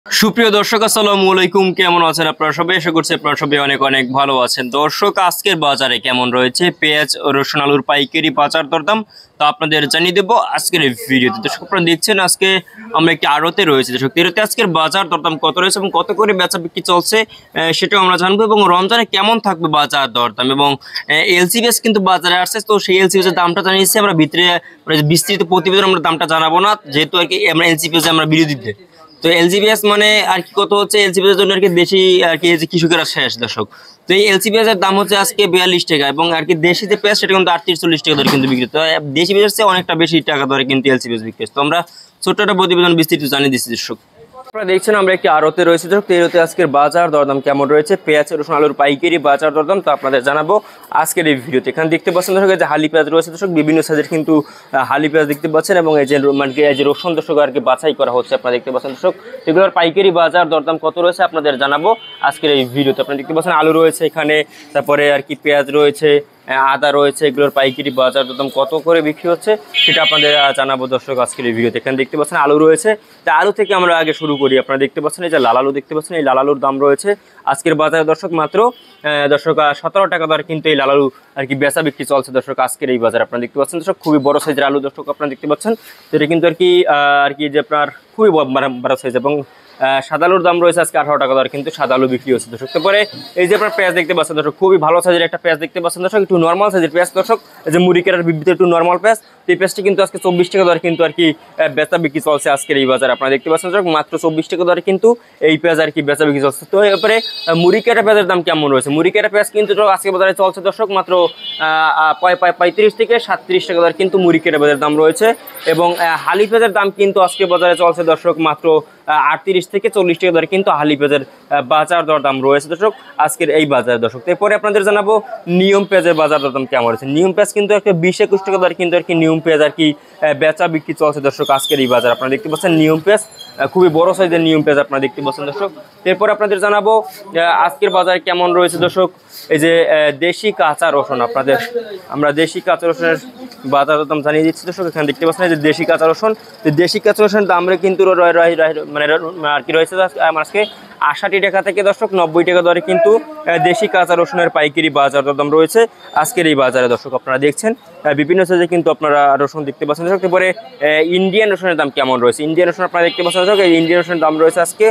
সুপ্রিয় দর্শক আসসালামু আলাইকুম, কেমন আছেন আপনারা সবাই? আশা করছি আপনারা সবাই অনেক অনেক ভালো আছেন। দর্শক, আজকের বাজারে কেমন রয়েছে পেঁয়াজ ও রসুন আলুর পাইকারি বাজার দরদাম তো আপনাদের জানিয়ে দেবো আজকের এই ভিডিওতে। দর্শক, আপনারা দেখছেন আজকে আমরা একটি আড়তে রয়েছে। দর্শক, এরতে আজকের বাজার দরদাম কত রয়েছে এবং কত করে বেচা বিক্রি চলছে সেটাও আমরা জানবো, এবং রমজানে কেমন থাকবে বাজার দরদাম, এবং এলসিবিএস কিন্তু বাজারে আসছে। তো সেই এলসিবিএস দামটা জানিয়েছি আমরা ভিতরে, বিস্তৃত প্রতিবেদন আমরা দামটা জানাবো না, যেহেতু আর কি আমরা এলসিবিএস আমরা বিরোধীতে। তো এলজিবিএস মানে আর কি কত হচ্ছে, এলজিবিএস এর জন্য আর কি দেশি আর কি যে কৃষকেরা শেষ। দর্শক, তো এই এলজিবিএস এর দাম হচ্ছে আজকে 42 টাকা, এবং আর কি দেশি যে পেঁয়াজ সেটা কিন্তু 38-40 টাকা ধরে কিন্তু বিক্রি। তো দেশি পেঁয়াজ অনেকটা বেশি টাকা ধরে কিন্তু এলজিবিএস বিক্রি। তো আমরা ছোট্ট একটা প্রতিবেদন বিস্তৃত জানিয়ে দিচ্ছি। দর্শক, আপনারা দেখছেন আমরা একটি আড়তে রয়েছে। তো এরতে আজকের বাজার দরদাম কেমন রয়েছে, পেঁয়াজ রসুন আলুর পাইকারি বাজার দরদাম তো আপনাদের জানাবো আজকের এই ভিডিওতে। এখানে দেখতে পাচ্ছেন দর্শক, যে হালি পেঁয়াজ রয়েছে। দর্শক, বিভিন্ন সাইজের কিন্তু হালি পেঁয়াজ দেখতে পাচ্ছেন, এবং এই যে মানে এই যে রসুন দর্শক আর কি বাছাই করা হচ্ছে আপনারা দেখতে পাচ্ছেন। দর্শক, এগুলোর পাইকারি বাজার দরদাম কত রয়েছে আপনাদের জানাবো আজকের এই ভিডিওতে। আপনারা দেখতে পাচ্ছেন আলু রয়েছে এখানে, তারপরে আর কি পেঁয়াজ রয়েছে, আদা রয়েছে, এগুলোর পাইকারি বাজার দরদাম কত করে বিক্রি হচ্ছে সেটা আপনাদের জানাবো দর্শক আজকের এই ভিডিওতে। এখানে দেখতে পাচ্ছেন আলু রয়েছে। তা আলু থেকে আমরা আগে শুরু করি। আপনারা দেখতে পাচ্ছেন এই যে লাল আলু দেখতে পাচ্ছেন, এই লাল আলুর দাম রয়েছে আজকের বাজারে দর্শক মাত্র 17 টাকা দরে কিন্তু এই লাল আলু আর কি বেচা বিক্রি চলছে দর্শক আজকের এই বাজার। আপনারা দেখতে পাচ্ছেন দর্শক, খুবই বড় সাইজের আলু দর্শক আপনারা দেখতে পাচ্ছেন। এটা কিন্তু আর কি যে আপনার খুবই বড় সাইজ, এবং সাদা আলুর দাম রয়েছে আজকে 18 টাকা দরে কিন্তু সাদা আলু বিক্রি হচ্ছে দর্শক। তারপরে এই যে আপনার পেঁয়াজ দেখতে পাচ্ছেন দর্শক, খুবই ভালো সাইজের একটা পেঁয়াজ দেখতে পাচ্ছেন দর্শক, একটু নর্মাল সাইজের পেঁয়াজ দর্শক, এই যে মুড়ি কেরার বিবৃতি একটু নর্মাল পেঁয়াজ। এই পেঁয়াজটি কিন্তু আজকে 24 টাকা দরে কিন্তু আর কি বেচা বিক্রি চলছে আজকের এই বাজার। আপনারা দেখতে পাচ্ছেন দর্শক, মাত্র 24 টাকা দরে কিন্তু এই পেঁয়াজ আর কি বেচা বিক্রি চলছে। তো এরপরে মুড়ি কেরা পেঁয়াজের দাম কেমন রয়েছে? মুড়ি কেরা পেঁয়াজ কিন্তু আজকে বাজারে চলছে দর্শক মাত্র 35 থেকে 37 টাকা দরে কিন্তু মুড়ি কেরা পেঁয়াজের দাম রয়েছে, এবং হালি পেঁয়াজের দাম কিন্তু আজকে বাজারে চলছে দর্শক মাত্র 38 থেকে 40 টাকা দরে কিন্তু হালি পেঁয়াজের বাজার দরদাম রয়েছে দর্শক আজকের এই বাজারে দর্শক। এরপরে আপনাদের জানাবো নিয়ম পেঁয়াজের বাজার দরদাম কেমন রয়েছে। নিয়ম পেঁয়াজ কিন্তু একটা 20-21 টাকা দরে কিন্তু আর কি নিয়ম পেঁয়াজ আর কি বেচা বিক্রি চলছে দর্শক আজকের এই বাজার। আপনারা দেখতে পাচ্ছেন নিয়ম পেঁয়াজ, খুবই বড় সাইজের নিয়ম পেঁয়াজ আপনারা দেখতে পাচ্ছেন দর্শক। এরপর আপনাদের জানাবো আজকের বাজারে কেমন রয়েছে দর্শক এই যে দেশি কাঁচা রসুন। আমরা দেশি কাঁচা রসুনের বাজার দাম জানিয়ে দিচ্ছি দর্শক। এখানে দেখতে পাচ্ছেন যে দেশি কাঁচা রসুন, দেশি কাঁচা রসুন দাম কিন্তু মানে আর কি রয়েছে আজকে 68 টাকা থেকে দর্শক 90 টাকা দরে কিন্তু দেশি কাঁচা রসুনের পাইকারি বাজার দাম রয়েছে আজকের এই বাজারে দর্শক। আপনারা দেখছেন বিভিন্ন সাইজে কিন্তু আপনারা রসুন দেখতে পাচ্ছেন দর্শক। এরপরে ইন্ডিয়ান রসুনের দাম কেমন রয়েছে? ইন্ডিয়ান রসুন আপনারা দেখতে পাচ্ছেন দর্শক, এই ইন্ডিয়ান রসুনের দাম রয়েছে আজকে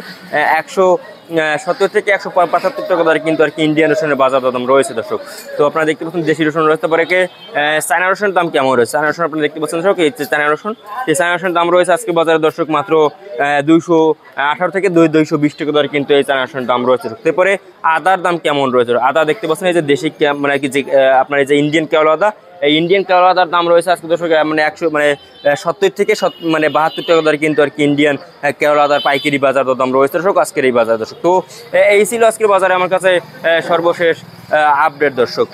170 থেকে 175 টাকা দরে কিন্তু আর কি ইন্ডিয়ান রসুনের বাজার দাম রয়েছে দর্শক। তো আপনারা দেখতে পাচ্ছেন দেশি রসুন রয়েছে। তারপরে চায়না রসুনের দাম কেমন রয়েছে? চায়না রসুন আপনারা দেখতে পাচ্ছেন দর্শক, এই চায়না রসুন, এই চায়না রসুনের দাম রয়েছে আজকে বাজারে দর্শক মাত্র 218 থেকে 220 টাকা দরে কিন্তু এই চায়না রসুনের দাম রয়েছে। তারপরে আদার দাম কেমন রয়েছে? আদা দেখতে পাচ্ছেন এই যে দেশি মানে কি যে আপনার এই যে ইন্ডিয়ান কেওড়া আদা, এই ইন্ডিয়ান কেওড়া আদার দাম রয়েছে আজকে দর্শক মানে 70 থেকে 72 টাকা দরে কিন্তু আর কি ইন্ডিয়ান কেওড়া আদার পাইকারি বাজার দাম রয়েছে দর্শক আজকের এই বাজার দর্শক। তো এই ছিল আজকের বাজারে আমার কাছে সর্বশেষ আপডেট দর্শক।